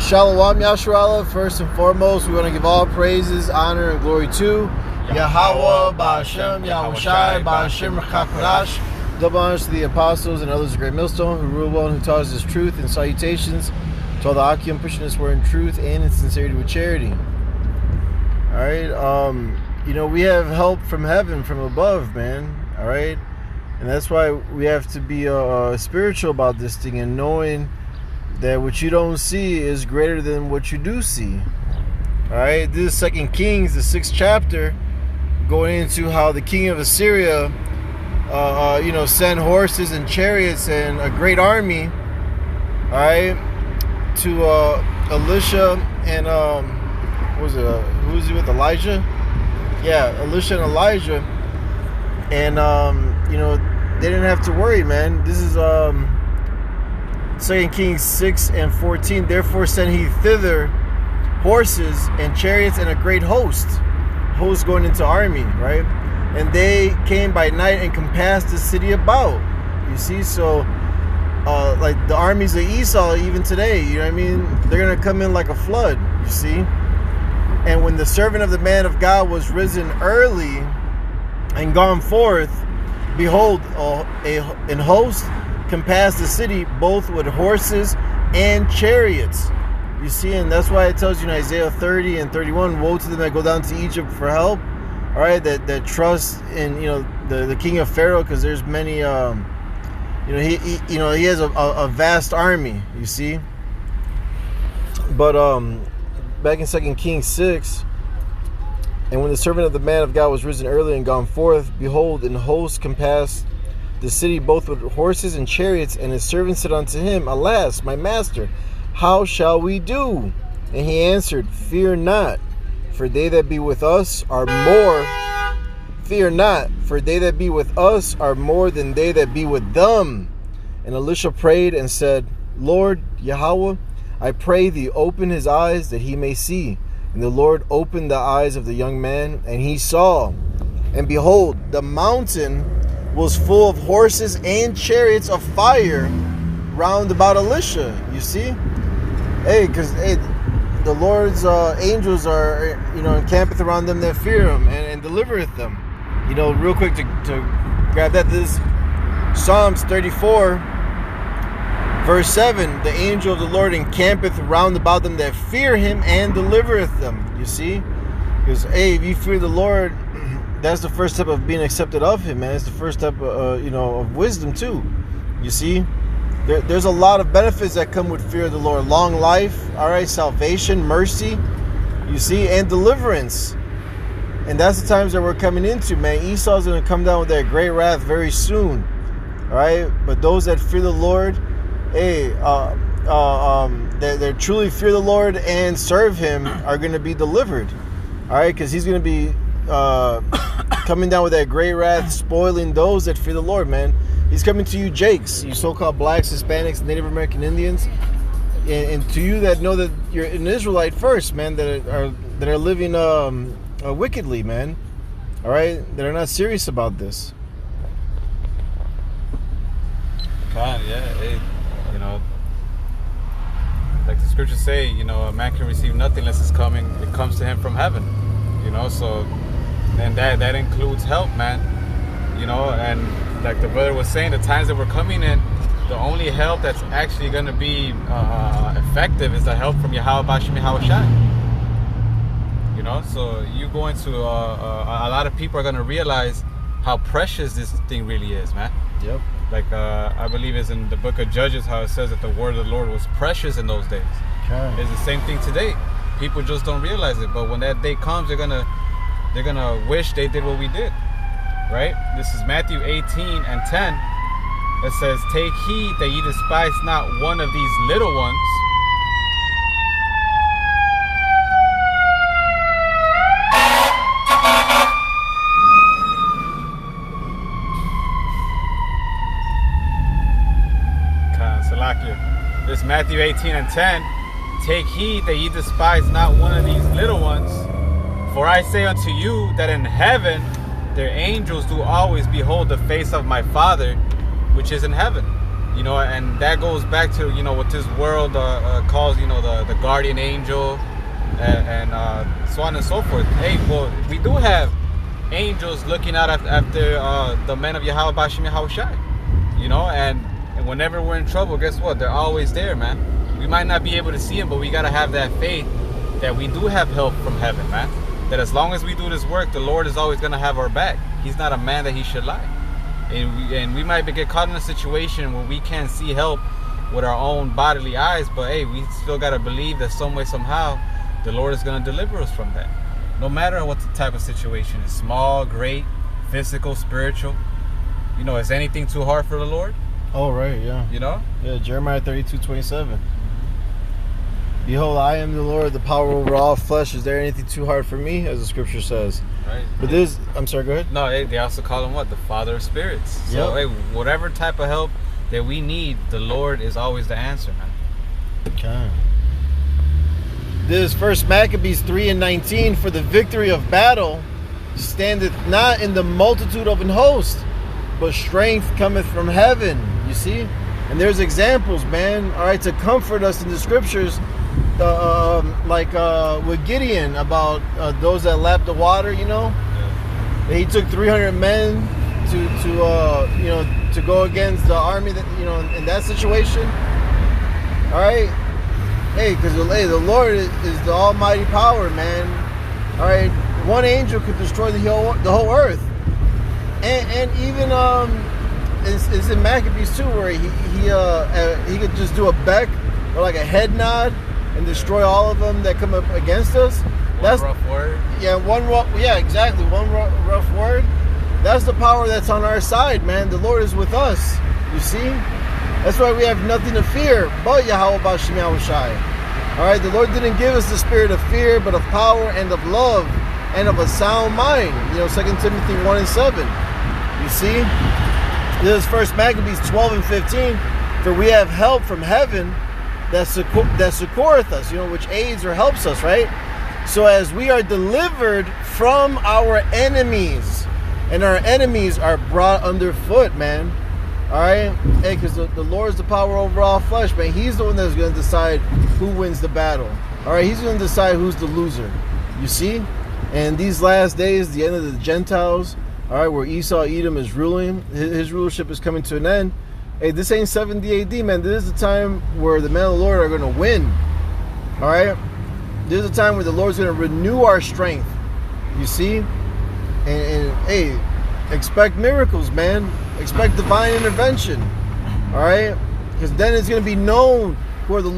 Shalom Yasharallah. First and foremost, we want to give all praises, honor, and glory to Yahweh, Ba'ashem, Yahushai, Ba'ashem, Rechakadash. Double honors to the apostles and others of Great Millstone who rule well and who taught us his truth, and salutations to all the Akim pushing this word in truth and in sincerity with charity. Alright, we have help from heaven, from above, man. Alright, and that's why we have to be spiritual about this thing and knowing that what you don't see is greater than what you do see. Alright, this is 2 Kings, the 6th chapter, going into how the king of Assyria sent horses and chariots and a great army, alright, to Elisha and who was he with, Elijah? Yeah, Elisha and Elijah, and they didn't have to worry, man. This is 2 Kings 6 and 14. Therefore sent he thither horses and chariots and a great host going into army, right? And they came by night and compassed the city about. You see, so like the armies of Esau even today, you know what I mean? They're gonna come in like a flood, you see. And when the servant of the man of God was risen early and gone forth, behold, an host compassed the city both with horses and chariots. You see, and that's why it tells you in Isaiah 30 and 31, woe to them that go down to Egypt for help. All right, that trust in the king of Pharaoh, because there's many he has a vast army. You see, but back in 2 Kings 6, and when the servant of the man of God was risen early and gone forth, behold, an host compassed the city both with horses and chariots, and his servant said unto him, Alas, my master, how shall we do? And he answered, Fear not, for they that be with us are more. Fear not, for they that be with us are more than they that be with them. And Elisha prayed and said, Lord Yahweh, I pray thee, open his eyes that he may see. And the Lord opened the eyes of the young man, and he saw. And behold, the mountain was full of horses and chariots of fire round about Elisha. You see? Because the Lord's angels are, encampeth around them that fear him and delivereth them. Real quick to grab that, this Psalms 34, verse 7, the angel of the Lord encampeth round about them that fear him and delivereth them. You see? Because, if you fear the Lord, that's the first step of being accepted of him, man. It's the first step, of wisdom too. You see? There's a lot of benefits that come with fear of the Lord. Long life, all right, salvation, mercy, you see, and deliverance. And that's the times that we're coming into, man. Esau's going to come down with that great wrath very soon, all right? But those that fear the Lord, that truly fear the Lord and serve him are going to be delivered, all right? Because he's going to be coming down with that great wrath, spoiling those that fear the Lord, man. He's coming to you, Jakes, you so-called blacks, Hispanics, Native American Indians, and to you that know that you're an Israelite first, man, that are living wickedly, man. All right, that are not serious about this. Like the scriptures say, a man can receive nothing unless it comes to him from heaven. So then that includes help, man. And like the brother was saying, the times that we're coming in, the only help that's actually going to be effective is the help from Yahweh Ba'ashem Yahushai. So you go into a lot of people are going to realize how precious this thing really is, man. Yep. Like I believe it's in the book of Judges how it says that the word of the Lord was precious in those days. Okay. It's the same thing today. People just don't realize it, but when that day comes, they're gonna wish they did what we did. Right? This is Matthew 18 and 10. It says, Take heed that ye despise not one of these little ones. This is Matthew 18 and 10. Take heed that ye despise not one of these little ones. For I say unto you that in heaven their angels do always behold the face of my Father which is in heaven. You know, and that goes back to, you know, what this world calls, you know, the guardian angel and so on and so forth. Hey, well, we do have angels looking out after the men of Yahweh Bashim Yahushai. You know, and whenever we're in trouble, guess what? They're always there, man. We might not be able to see them, but we got to have that faith that we do have help from heaven, man. That as long as we do this work, the Lord is always going to have our back. He's not a man that he should lie. And we might get caught in a situation where we can't see help with our own bodily eyes, but hey, we still got to believe that some way, somehow, the Lord is going to deliver us from that. No matter what the type of situation is, small, great, physical, spiritual. You know, is anything too hard for the Lord? Oh, right, yeah. You know? Yeah, Jeremiah 32:27. Behold, I am the Lord, the power over all flesh. Is there anything too hard for me? As the scripture says. Right. But this, I'm sorry, go ahead. No, they also call him what? The Father of Spirits. So, hey, whatever type of help that we need, the Lord is always the answer, man. Okay. This 1 Maccabees 3:19, for the victory of battle standeth not in the multitude of an host, but strength cometh from heaven. You see? And there's examples, man, all right, to comfort us in the scriptures, like with Gideon about those that lapped the water, you know? Yeah. He took 300 men to go against the army that, you know, in that situation. All right? Hey, because the Lord is the almighty power, man. All right? One angel could destroy the whole earth. And even it's in Maccabees too, where he could just do a beck or like a head nod and destroy all of them that come up against us. That's rough word. Yeah, exactly. One rough word. That's the power that's on our side, man. The Lord is with us. You see, that's why we have nothing to fear but Yahweh Bashim Yahushai. All right, the Lord didn't give us the spirit of fear, but of power and of love and of a sound mind. You know, 2 Timothy 1:7. You see. This is 1 Maccabees 12:15. For we have help from heaven that succoureth us, you know, which aids or helps us, right? So as we are delivered from our enemies, and our enemies are brought underfoot, man. All right? Hey, because the Lord is the power over all flesh, man. He's the one that's going to decide who wins the battle. All right? He's going to decide who's the loser. You see? And these last days, the end of the Gentiles, all right, where Esau, Edom is ruling, his rulership is coming to an end. Hey, this ain't 70 AD, man. This is the time where the men of the Lord are going to win. All right? This is a time where the Lord's going to renew our strength. You see? And hey, expect miracles, man. Expect divine intervention. All right? Because then it's going to be known who are the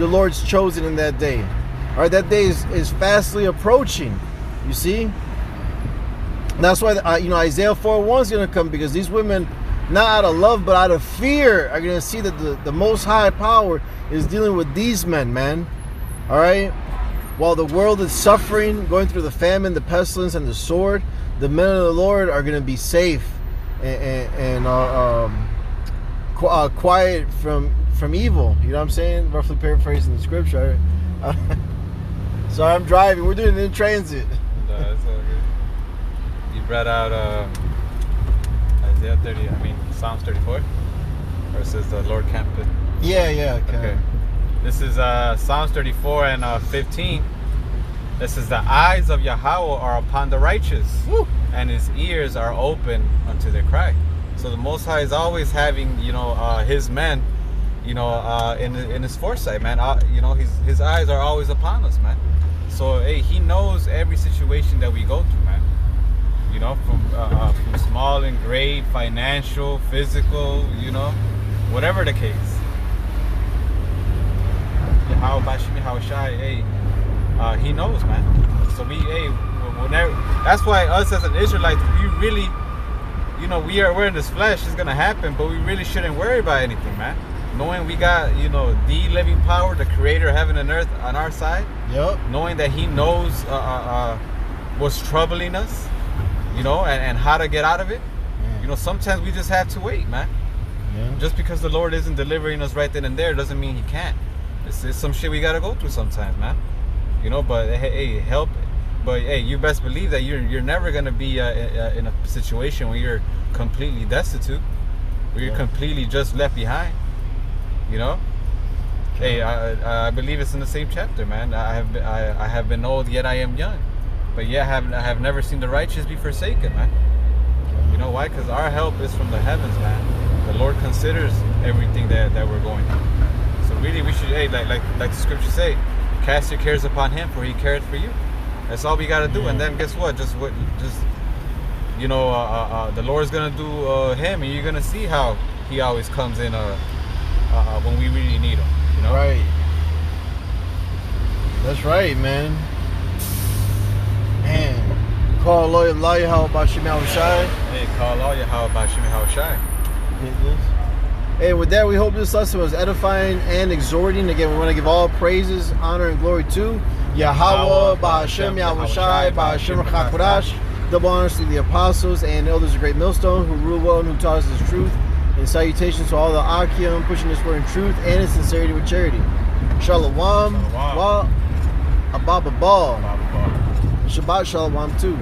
Lord's chosen in that day. All right? That day is fastly approaching. You see? And that's why, Isaiah 4:1 is going to come, because these women, not out of love, but out of fear, are going to see that the Most High power is dealing with these men, man. All right? While the world is suffering, going through the famine, the pestilence, and the sword, the men of the Lord are going to be safe and quiet from evil. You know what I'm saying? Roughly paraphrasing the scripture. So I'm driving. We're doing it in transit. No, that's all good. You brought out Isaiah 30. Psalms 34, or it says the Lord campeth. Yeah. Okay. This is Psalms 34 and 15. This is the eyes of Yahweh are upon the righteous. Woo! And his ears are open unto their cry. So the Most High is always having, his men, in his foresight, man. His eyes are always upon us, man. So hey, he knows every situation that we go through, man. From small and great, financial, physical, whatever the case. How Bashimi Hawashai, hey, he knows, man. So whenever, that's why us as an Israelite, we really, we're in this flesh, it's gonna happen, but we really shouldn't worry about anything, man. Knowing we got, the living power, the creator of heaven and earth on our side. Yep. Knowing that he knows what's troubling us, and how to get out of it. Yeah. Sometimes we just have to wait, man. Yeah. Just because the Lord isn't delivering us right then and there doesn't mean he can't. It's some shit we gotta go through sometimes, man. But hey, help. But hey, you best believe that you're never gonna be in a situation where you're completely destitute, where you're completely just left behind. You know. Hey, I believe it's in the same chapter, man. I have been old, yet I am young, but yet I have never seen the righteous be forsaken, man. You know why? Because our help is from the heavens, man. The Lord considers everything that we're going through. So really, we should, hey, like the scriptures say, cast your cares upon Him, for He cares for you. That's all we gotta do. And then guess what? Just you know, the Lord's gonna do Him, and you're gonna see how He always comes in when we really need Him. You know? Right. That's right, man. Man. Call Allah Yahweh Shai. Hey, call all Yahweh Shai. Hey, with that, we hope this lesson was edifying and exhorting. Again, we want to give all praises, honor, and glory to Yahweh, Ba'Hashem, Yahweh Shai, Ba'Hashem, Chakodash. Double honors to the apostles and elders of Great Millstone who rule well and who taught us this truth. And salutations to all the Akim pushing this word in truth and in sincerity with charity. Shalom. Wa Ababa Ball. Shabbat Shalom too.